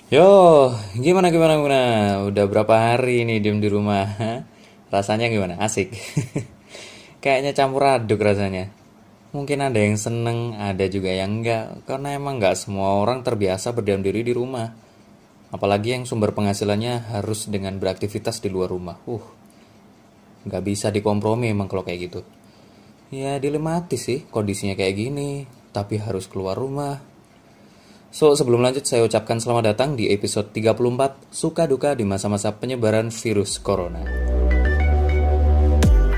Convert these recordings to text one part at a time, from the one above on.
Yo, gimana? Udah berapa hari nih diem di rumah? Hah? Rasanya gimana? Asik. Kayaknya campur aduk rasanya. Mungkin ada yang seneng, ada juga yang enggak. Karena emang enggak semua orang terbiasa berdiam diri di rumah. Apalagi yang sumber penghasilannya harus dengan beraktivitas di luar rumah. Nggak bisa dikompromi emang kalau kayak gitu. Ya dilematis sih kondisinya kayak gini. Tapi harus keluar rumah. So, sebelum lanjut saya ucapkan selamat datang di episode 34 Suka Duka di masa-masa penyebaran virus Corona.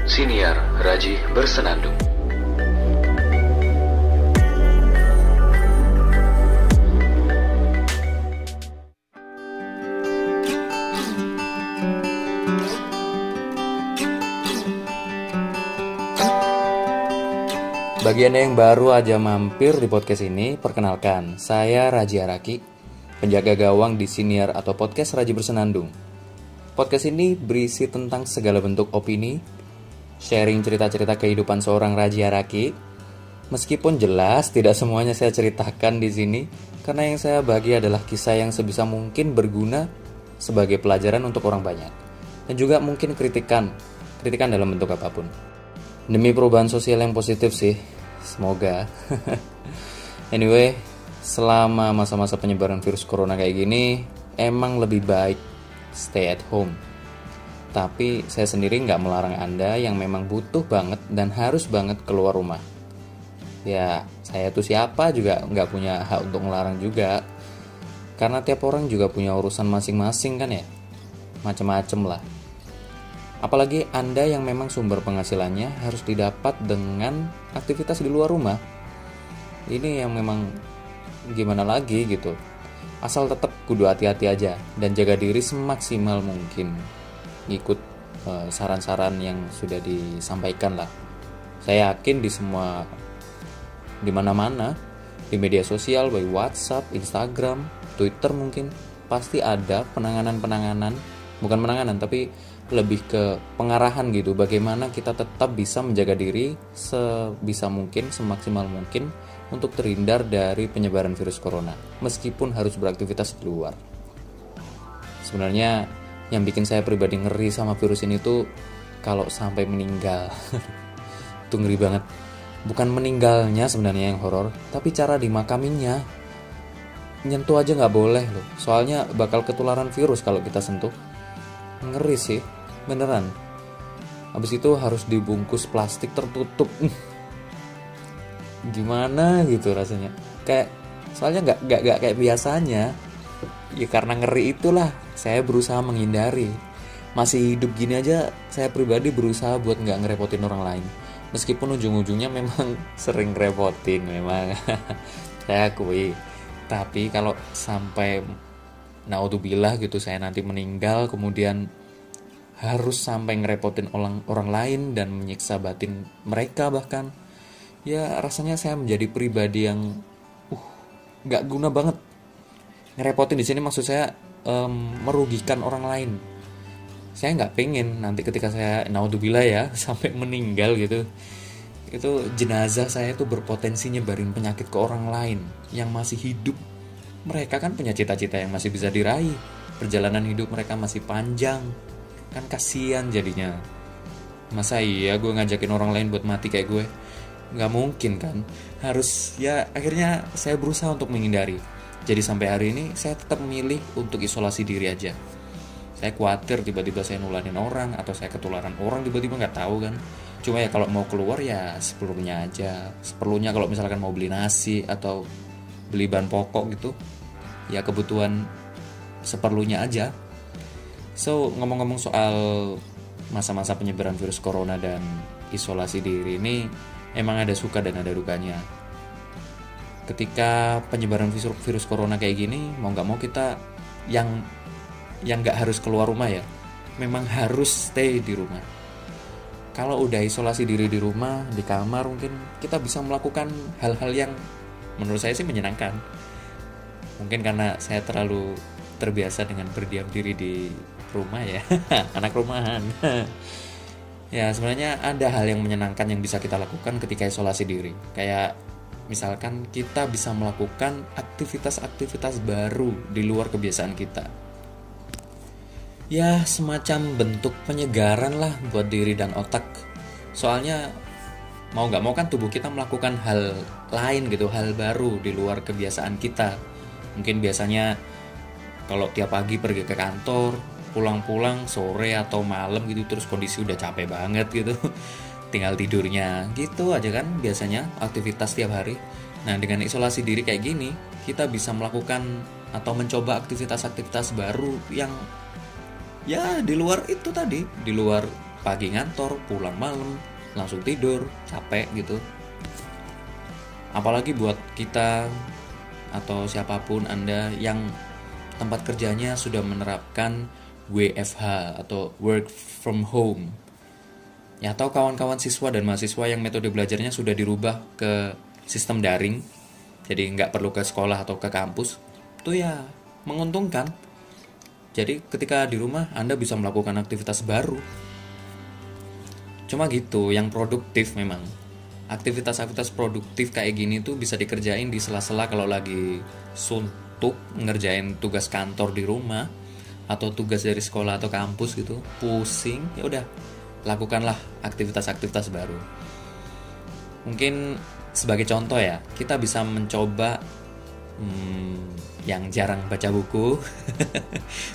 Siniar Raji Bersenandung. Bagi Anda yang baru aja mampir di podcast ini, perkenalkan, saya Raji Araki, penjaga gawang di Siniar atau podcast Raji Bersenandung. Podcast ini berisi tentang segala bentuk opini, sharing cerita-cerita kehidupan seorang Raji Araki. Meskipun jelas tidak semuanya saya ceritakan di sini, karena yang saya bagi adalah kisah yang sebisa mungkin berguna sebagai pelajaran untuk orang banyak. Dan juga mungkin kritikan dalam bentuk apapun. Demi perubahan sosial yang positif sih, semoga. Anyway, selama masa-masa penyebaran virus corona kayak gini, emang lebih baik stay at home. Tapi saya sendiri nggak melarang Anda yang memang butuh banget dan harus banget keluar rumah. Ya, saya tuh siapa juga nggak punya hak untuk melarang juga. Karena tiap orang juga punya urusan masing-masing kan ya. Macem-macem lah. Apalagi Anda yang memang sumber penghasilannya harus didapat dengan aktivitas di luar rumah. Ini yang memang gimana lagi gitu. Asal tetap kudu hati-hati aja dan jaga diri semaksimal mungkin. Ikut saran-saran yang sudah disampaikan lah. Saya yakin di mana-mana, di media sosial, baik WhatsApp, Instagram, Twitter mungkin pasti ada bukan penanganan tapi lebih ke pengarahan gitu, bagaimana kita tetap bisa menjaga diri sebisa mungkin, semaksimal mungkin untuk terhindar dari penyebaran virus corona meskipun harus beraktivitas di luar. Sebenarnya yang bikin saya pribadi ngeri sama virus ini tuh kalau sampai meninggal. Itu ngeri banget. Bukan meninggalnya sebenarnya yang horor, tapi cara dimakaminya. Nyentuh aja nggak boleh loh, soalnya bakal ketularan virus kalau kita sentuh. Ngeri sih, beneran. Habis itu harus dibungkus plastik tertutup. Gimana gitu rasanya? Soalnya nggak kayak biasanya. Ya karena ngeri itulah saya berusaha menghindari. Masih hidup gini aja saya pribadi berusaha buat nggak ngerepotin orang lain. Meskipun ujung-ujungnya memang sering ngerepotin memang. Saya akui. Tapi kalau sampai naudzubillah gitu saya nanti meninggal kemudian harus sampai ngerepotin orang lain dan menyiksa batin mereka bahkan, ya rasanya saya menjadi pribadi yang nggak guna banget. Ngerepotin di sini maksud saya merugikan orang lain. Saya nggak pengen nanti ketika saya naudzubillah ya sampai meninggal gitu, itu jenazah saya itu berpotensi nyebarin penyakit ke orang lain yang masih hidup. Mereka kan punya cita-cita yang masih bisa diraih, perjalanan hidup mereka masih panjang, kan kasihan jadinya. Masa iya gue ngajakin orang lain buat mati kayak gue? Nggak mungkin kan. Harus ya, akhirnya saya berusaha untuk menghindari. Jadi sampai hari ini saya tetap memilih untuk isolasi diri aja. Saya khawatir tiba-tiba saya nularin orang atau saya ketularan orang tiba-tiba, nggak tahu kan. Cuma ya kalau mau keluar ya seperlunya aja. Seperlunya kalau misalkan mau beli nasi atau beli bahan pokok gitu, ya kebutuhan seperlunya aja. So, ngomong-ngomong soal masa-masa penyebaran virus corona dan isolasi diri ini, emang ada suka dan ada dukanya. Ketika penyebaran virus corona kayak gini, mau nggak mau kita yang nggak harus keluar rumah ya, memang harus stay di rumah. Kalau udah isolasi diri di rumah, di kamar mungkin kita bisa melakukan hal-hal yang menurut saya sih menyenangkan. Mungkin karena saya terlalu terbiasa dengan berdiam diri di rumah ya. Anak rumahan. Ya sebenarnya ada hal yang menyenangkan yang bisa kita lakukan ketika isolasi diri. Kayak Misalkan kita bisa melakukan aktivitas-aktivitas baru di luar kebiasaan kita. Ya, semacam bentuk penyegaran lah buat diri dan otak. Soalnya mau gak mau kan tubuh kita melakukan hal lain gitu, hal baru di luar kebiasaan kita. Mungkin biasanya kalau tiap pagi pergi ke kantor, pulang-pulang sore atau malam gitu, terus kondisi udah capek banget gitu. Tinggal tidurnya gitu aja kan biasanya aktivitas tiap hari. Nah, dengan isolasi diri kayak gini, kita bisa melakukan atau mencoba aktivitas-aktivitas baru yang ya di luar itu tadi, di luar pagi ngantor, pulang malam, langsung tidur, capek gitu. Apalagi buat kita atau siapapun Anda yang tempat kerjanya sudah menerapkan WFH atau work from home. Ya, atau kawan-kawan siswa dan mahasiswa yang metode belajarnya sudah dirubah ke sistem daring, jadi nggak perlu ke sekolah atau ke kampus, itu ya menguntungkan. Jadi ketika di rumah Anda bisa melakukan aktivitas baru. Cuma gitu, yang produktif memang. Aktivitas-aktivitas produktif kayak gini tuh bisa dikerjain di sela-sela kalau lagi suntuk ngerjain tugas kantor di rumah atau tugas dari sekolah atau kampus gitu, pusing, ya udah lakukanlah aktivitas-aktivitas baru. Mungkin sebagai contoh ya, kita bisa mencoba yang jarang baca buku,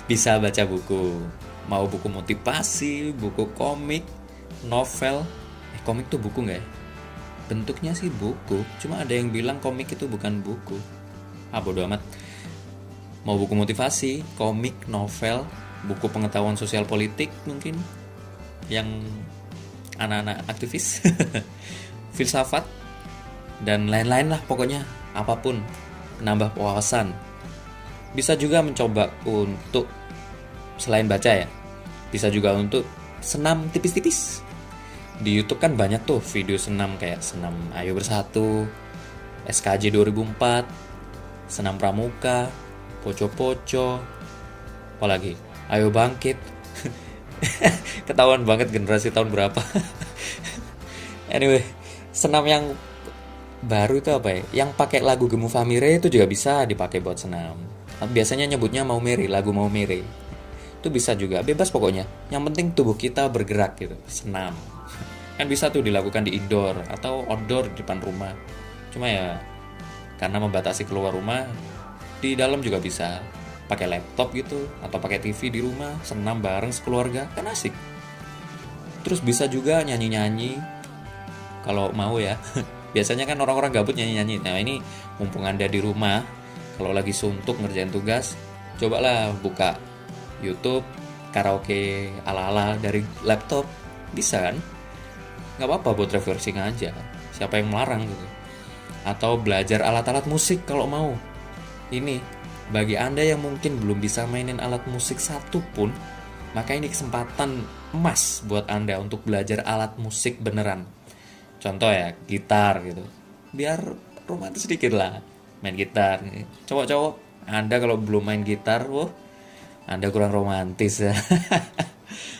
bisa baca buku. Mau buku motivasi, buku komik, novel. Komik tuh buku nggak ya? Bentuknya sih buku, cuma ada yang bilang komik itu bukan buku. Bodo amat. Mau buku motivasi, komik, novel, buku pengetahuan sosial politik mungkin, yang anak-anak aktivis, filsafat, dan lain-lain lah pokoknya, apapun, menambah wawasan. Bisa juga mencoba untuk, selain baca ya, bisa juga untuk senam tipis-tipis. Di YouTube kan banyak tuh video senam kayak senam Ayo Bersatu, SKJ 2004, senam pramuka, poco-poco, apalagi Ayo Bangkit. Ketahuan banget generasi tahun berapa. Anyway, senam yang baru itu apa ya? Yang pakai lagu Gemu Famire itu juga bisa dipakai buat senam. Biasanya nyebutnya Maumere, lagu Maumere. Itu bisa juga, bebas pokoknya. Yang penting tubuh kita bergerak gitu, senam. Kan bisa tuh dilakukan di indoor atau outdoor di depan rumah. Cuma ya karena membatasi keluar rumah, di dalam juga bisa. Pakai laptop gitu atau pakai TV di rumah, senam bareng sekeluarga, kan asik. Terus bisa juga nyanyi-nyanyi kalau mau ya. Biasanya kan orang-orang gabut nyanyi-nyanyi. Nah, ini mumpung Anda di rumah, kalau lagi suntuk ngerjain tugas, cobalah buka YouTube karaoke ala-ala dari laptop. Bisa kan? Nggak apa-apa buat refreshing aja. Siapa yang melarang gitu. Atau belajar alat-alat musik kalau mau. Ini bagi Anda yang mungkin belum bisa mainin alat musik satu pun, maka ini kesempatan emas buat Anda untuk belajar alat musik beneran. Contoh ya, gitar gitu. Biar romantis sedikit lah, main gitar. Cowok-cowok, Anda kalau belum main gitar, Anda kurang romantis ya.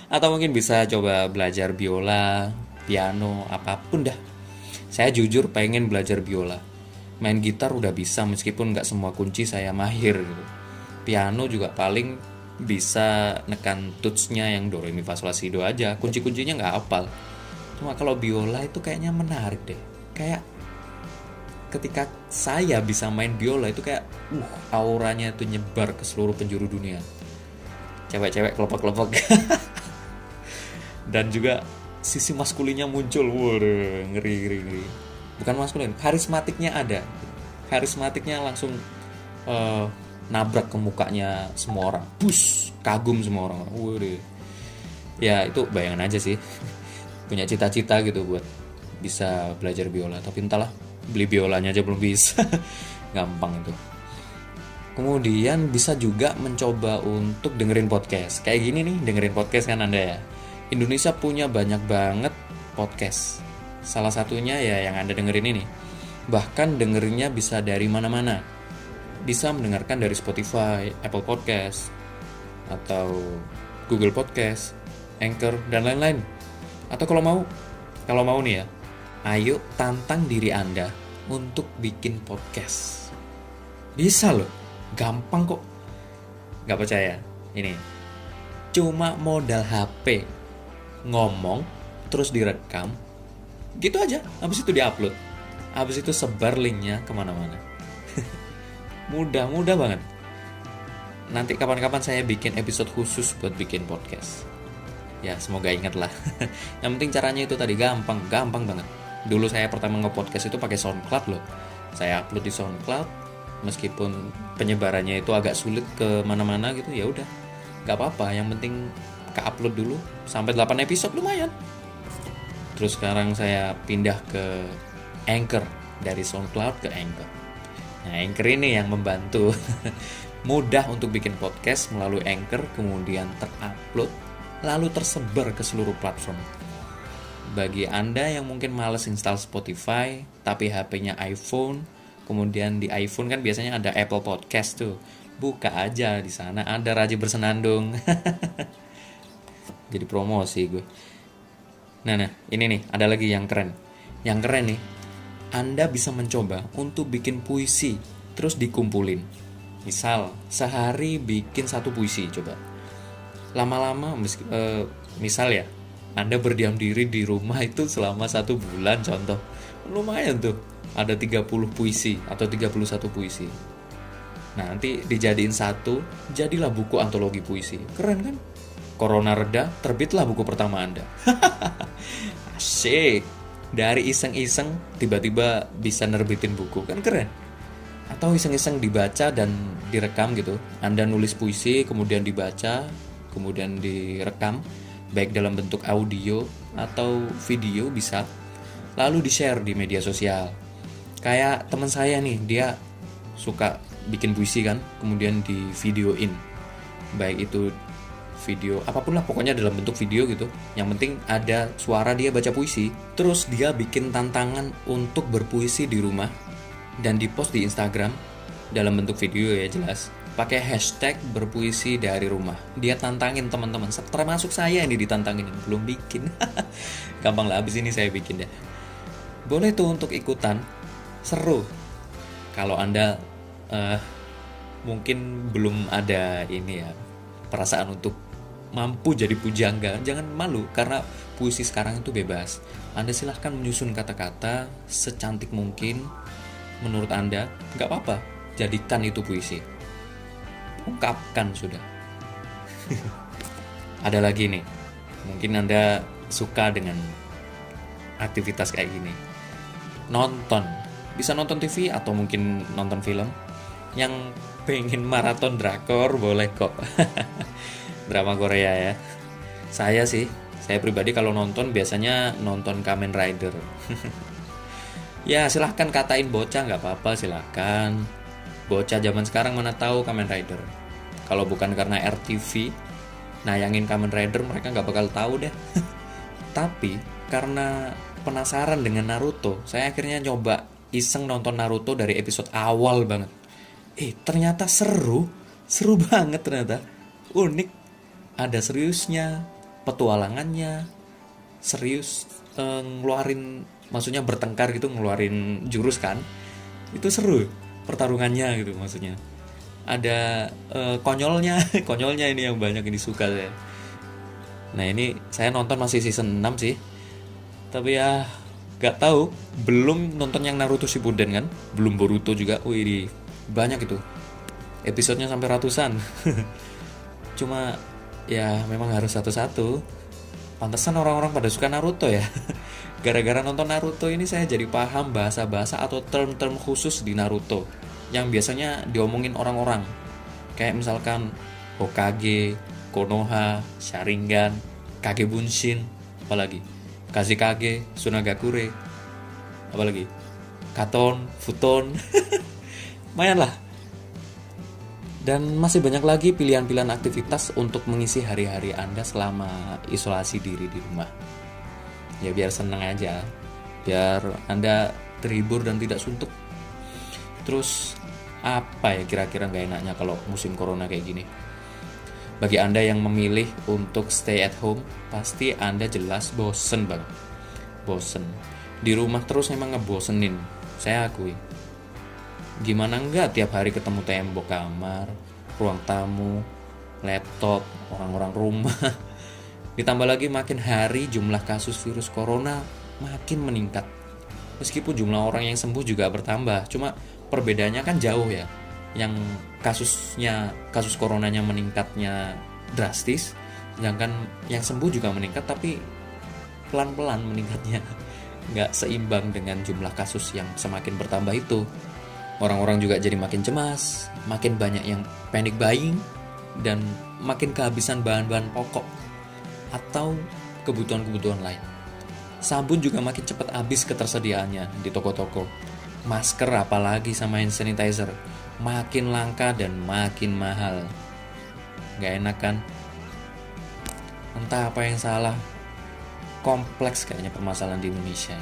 Atau mungkin bisa coba belajar biola, piano, apapun dah. Saya jujur pengen belajar biola. Main gitar udah bisa meskipun gak semua kunci saya mahir gitu. Piano juga paling bisa nekan touch-nya yang do, re, mi, fa, sol, la, si, do aja. Kunci-kuncinya gak hafal. Cuma kalau biola itu kayaknya menarik deh. Kayak ketika saya bisa main biola itu kayak auranya itu nyebar ke seluruh penjuru dunia. Cewek-cewek kelopak-kelopak. Dan juga sisi maskulinnya muncul. Waduh, ngeri. Bukan maskulin, karismatiknya ada. Karismatiknya langsung nabrak ke mukanya semua orang. Bus, kagum semua orang. Waduh. Ya itu bayangan aja sih. Punya cita-cita gitu buat bisa belajar biola. Tapi entahlah, beli biolanya aja belum bisa. Gampang itu. Kemudian bisa juga mencoba untuk dengerin podcast. Kayak gini nih, dengerin podcast kan Anda ya. Indonesia punya banyak banget podcast. Salah satunya ya yang Anda dengerin ini. Bahkan dengerinnya bisa dari mana-mana. Bisa mendengarkan dari Spotify, Apple Podcast, atau Google Podcast, Anchor, dan lain-lain. Atau kalau mau nih ya, ayo tantang diri Anda untuk bikin podcast. Bisa loh, gampang kok. Gak percaya? Ini, cuma modal HP, ngomong, terus direkam, gitu aja. Habis itu diupload, habis itu sebar linknya kemana-mana. Mudah banget. Nanti kapan-kapan saya bikin episode khusus buat bikin podcast. Ya semoga ingat lah. Yang penting caranya itu tadi gampang banget. Dulu saya pertama nge-podcast itu pakai SoundCloud loh. Saya upload di SoundCloud, meskipun penyebarannya itu agak sulit ke mana-mana gitu, ya udah, nggak apa-apa. Yang penting ke-upload dulu sampai 8 episode lumayan. Terus sekarang saya pindah ke Anchor, dari SoundCloud ke Anchor. Nah, Anchor ini yang membantu. Mudah untuk bikin podcast melalui Anchor, kemudian terupload, lalu tersebar ke seluruh platform. Bagi Anda yang mungkin males install Spotify, tapi HP-nya iPhone, kemudian di iPhone kan biasanya ada Apple Podcast tuh. Buka aja di sana, ada Raji Bersenandung. Jadi promosi gue. Nah, ini nih, ada lagi yang keren. Yang keren nih, Anda bisa mencoba untuk bikin puisi, terus dikumpulin. Misal, sehari bikin 1 puisi, coba. Lama-lama, misal ya, Anda berdiam diri di rumah itu selama 1 bulan, contoh. Lumayan tuh, ada 30 puisi atau 31 puisi. Nah, nanti dijadiin satu, jadilah buku antologi puisi. Keren kan? Corona reda, terbitlah buku pertama Anda. Asyik. Dari iseng-iseng, tiba-tiba bisa nerbitin buku, kan keren? Atau iseng-iseng dibaca dan direkam gitu. Anda nulis puisi, kemudian dibaca, kemudian direkam, baik dalam bentuk audio atau video bisa, lalu di-share di media sosial. Kayak teman saya nih, dia suka bikin puisi kan, kemudian di videoin, baik itu video apapun lah, pokoknya dalam bentuk video gitu. Yang penting ada suara dia baca puisi. Terus dia bikin tantangan untuk berpuisi di rumah dan dipost di Instagram dalam bentuk video ya, jelas. Pakai hashtag berpuisi dari rumah. Dia tantangin teman-teman, termasuk saya ini ditantangin, belum bikin. Gampang lah, abis ini saya bikin deh. Boleh tuh untuk ikutan, seru. Kalau Anda mungkin belum ada ini ya, perasaan untuk mampu jadi pujangga, jangan malu, karena puisi sekarang itu bebas. Anda silahkan menyusun kata-kata secantik mungkin menurut Anda, nggak apa-apa, jadikan itu puisi, ungkapkan sudah. Ada lagi nih, mungkin Anda suka dengan aktivitas kayak gini, nonton, bisa nonton TV atau mungkin nonton film. Yang pengen maraton drakor boleh kok. Drama Korea ya. Saya pribadi kalau nonton biasanya nonton Kamen Rider. Ya silahkan katain bocah, nggak apa-apa, silahkan. Bocah zaman sekarang mana tahu Kamen Rider. Kalau bukan karena RTV nayangin Kamen Rider, mereka nggak bakal tahu deh. Tapi karena penasaran dengan Naruto, saya akhirnya nyoba iseng nonton Naruto dari episode awal banget. Ternyata seru banget ternyata. Unik. Ada seriusnya, petualangannya, serius ngeluarin, maksudnya bertengkar gitu, ngeluarin jurus kan. Itu seru pertarungannya gitu maksudnya. Ada konyolnya ini yang banyak ini suka saya. Nah ini saya nonton masih season 6 sih. Tapi ya gak tahu, belum nonton yang Naruto Shippuden kan, belum Boruto juga. Wih, banyak itu. Episodenya sampai ratusan. Cuma ya memang harus satu-satu. Pantesan orang-orang pada suka Naruto ya. Gara-gara nonton Naruto ini saya jadi paham bahasa-bahasa atau term-term khusus di Naruto yang biasanya diomongin orang-orang. Kayak misalkan Hokage, Konoha, Sharingan, Kage Bunshin, apalagi Kazekage, Sunagakure, apalagi Katon, Futon. Lumayan lah. Dan masih banyak lagi pilihan-pilihan aktivitas untuk mengisi hari-hari Anda selama isolasi diri di rumah. Ya biar seneng aja, biar Anda terhibur dan tidak suntuk. Terus apa ya kira-kira gak enaknya kalau musim corona kayak gini? Bagi Anda yang memilih untuk stay at home, pasti Anda jelas bosen banget. Bosen. Di rumah terus emang ngebosenin. Saya akui. Gimana enggak tiap hari ketemu tembok kamar, ruang tamu, laptop, orang-orang rumah. Ditambah lagi makin hari jumlah kasus virus corona makin meningkat. Meskipun jumlah orang yang sembuh juga bertambah, cuma perbedaannya kan jauh ya. Yang kasus coronanya meningkatnya drastis, sedangkan yang sembuh juga meningkat tapi pelan-pelan meningkatnya. Nggak seimbang dengan jumlah kasus yang semakin bertambah itu. Orang-orang juga jadi makin cemas, makin banyak yang panic buying, dan makin kehabisan bahan-bahan pokok atau kebutuhan-kebutuhan lain. Sabun juga makin cepat habis ketersediaannya di toko-toko. Masker apalagi sama hand sanitizer makin langka dan makin mahal. Gak enak kan? Entah apa yang salah. Kompleks kayaknya permasalahan di Indonesia.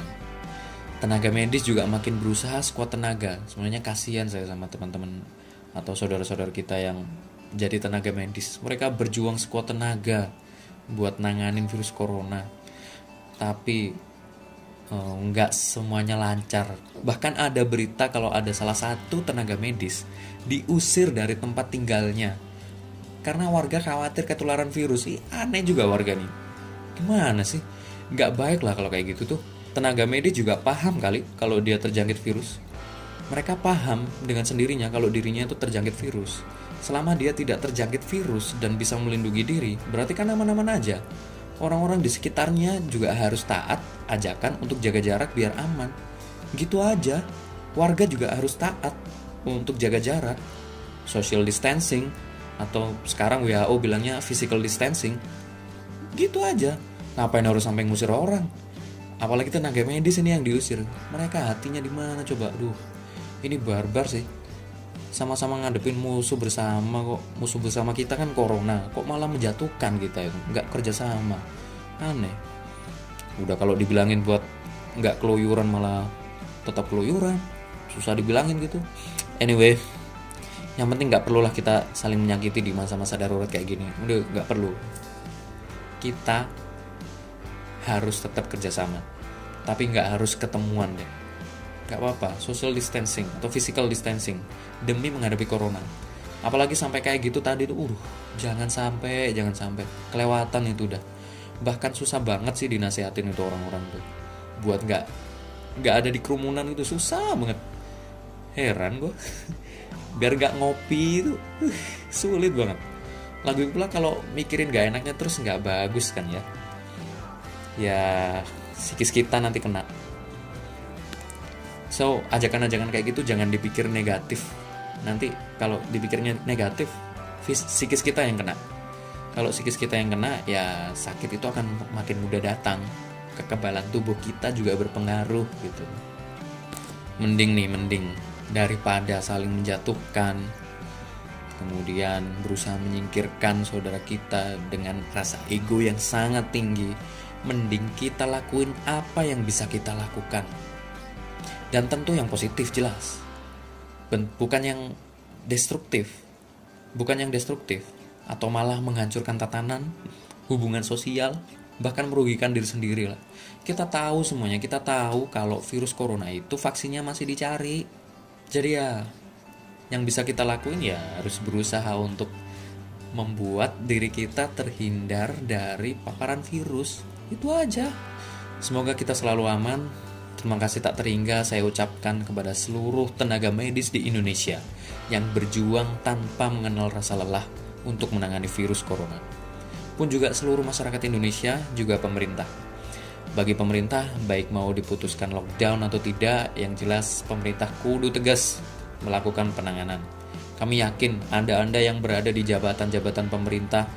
Tenaga medis juga makin berusaha sekuat tenaga. Sebenarnya kasihan saya sama teman-teman atau saudara-saudara kita yang jadi tenaga medis. Mereka berjuang sekuat tenaga buat nanganin virus corona. Tapi nggak semuanya lancar. Bahkan ada berita kalau ada salah satu tenaga medis diusir dari tempat tinggalnya karena warga khawatir ketularan virus. Aneh juga warga nih. Gimana sih? Nggak baik lah kalau kayak gitu tuh. Tenaga medis juga paham kali kalau dia terjangkit virus. Mereka paham dengan sendirinya kalau dirinya itu terjangkit virus. Selama dia tidak terjangkit virus dan bisa melindungi diri, berarti kan aman-aman aja. Orang-orang di sekitarnya juga harus taat ajakan untuk jaga jarak biar aman. Gitu aja. Warga juga harus taat untuk jaga jarak. Social distancing, atau sekarang WHO bilangnya physical distancing. Gitu aja. Ngapain harus sampai ngusir orang? Apalagi tenaga medis ini yang diusir. Mereka hatinya di mana coba? Aduh, ini barbar sih. Sama-sama ngadepin musuh bersama kok. Musuh bersama kita kan corona. Kok malah menjatuhkan kita itu? Nggak kerjasama. Aneh. Udah kalau dibilangin buat nggak keluyuran malah tetap keluyuran. Susah dibilangin gitu. Anyway, yang penting nggak perlulah kita saling menyakiti di masa-masa darurat kayak gini. Udah nggak perlu. Kita harus tetap kerjasama. Tapi nggak harus ketemuan deh. Gak apa-apa, social distancing atau physical distancing demi menghadapi corona. Apalagi sampai kayak gitu tadi tuh, jangan sampai kelewatan itu udah. Bahkan susah banget sih dinasehatin itu orang-orang tuh. Buat nggak ada di kerumunan itu susah banget. Heran gue. Biar nggak ngopi itu sulit banget. Lagi pula kalau mikirin gak enaknya terus nggak bagus kan ya. Ya psikis kita nanti kena. So, ajakan-ajakan kayak gitu jangan dipikir negatif. Nanti kalau dipikirnya negatif, psikis kita yang kena. Kalau psikis kita yang kena, ya sakit itu akan makin mudah datang. Kekebalan tubuh kita juga berpengaruh gitu. Mending daripada saling menjatuhkan, kemudian berusaha menyingkirkan saudara kita dengan rasa ego yang sangat tinggi, mending kita lakuin apa yang bisa kita lakukan. Dan tentu yang positif jelas. Bukan yang destruktif. Atau malah menghancurkan tatanan, hubungan sosial, bahkan merugikan diri sendiri lah. Kita tahu semuanya, kita tahu kalau virus corona itu vaksinnya masih dicari. Jadi ya, yang bisa kita lakuin ya harus berusaha untuk membuat diri kita terhindar dari paparan virus. Itu aja. Semoga kita selalu aman. Terima kasih tak terhingga saya ucapkan kepada seluruh tenaga medis di Indonesia yang berjuang tanpa mengenal rasa lelah untuk menangani virus corona. Pun juga seluruh masyarakat Indonesia, juga pemerintah. Bagi pemerintah, baik mau diputuskan lockdown atau tidak, yang jelas pemerintah kudu tegas melakukan penanganan. Kami yakin Anda yang berada di jabatan-jabatan pemerintah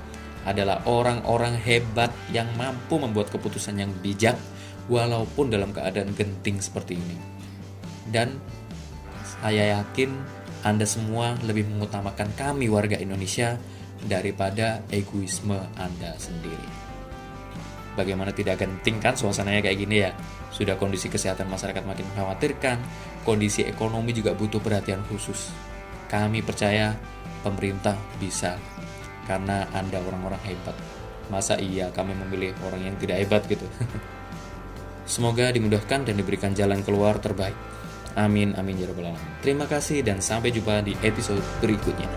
adalah orang-orang hebat yang mampu membuat keputusan yang bijak walaupun dalam keadaan genting seperti ini. Dan saya yakin Anda semua lebih mengutamakan kami warga Indonesia daripada egoisme Anda sendiri. Bagaimana tidak genting kan suasananya kayak gini ya? Sudah kondisi kesehatan masyarakat makin mengkhawatirkan, kondisi ekonomi juga butuh perhatian khusus. Kami percaya pemerintah bisa, karena Anda orang-orang hebat. Masa iya kami memilih orang yang tidak hebat gitu? Semoga dimudahkan dan diberikan jalan keluar terbaik. Amin, amin ya rabbal alamin. Terima kasih dan sampai jumpa di episode berikutnya.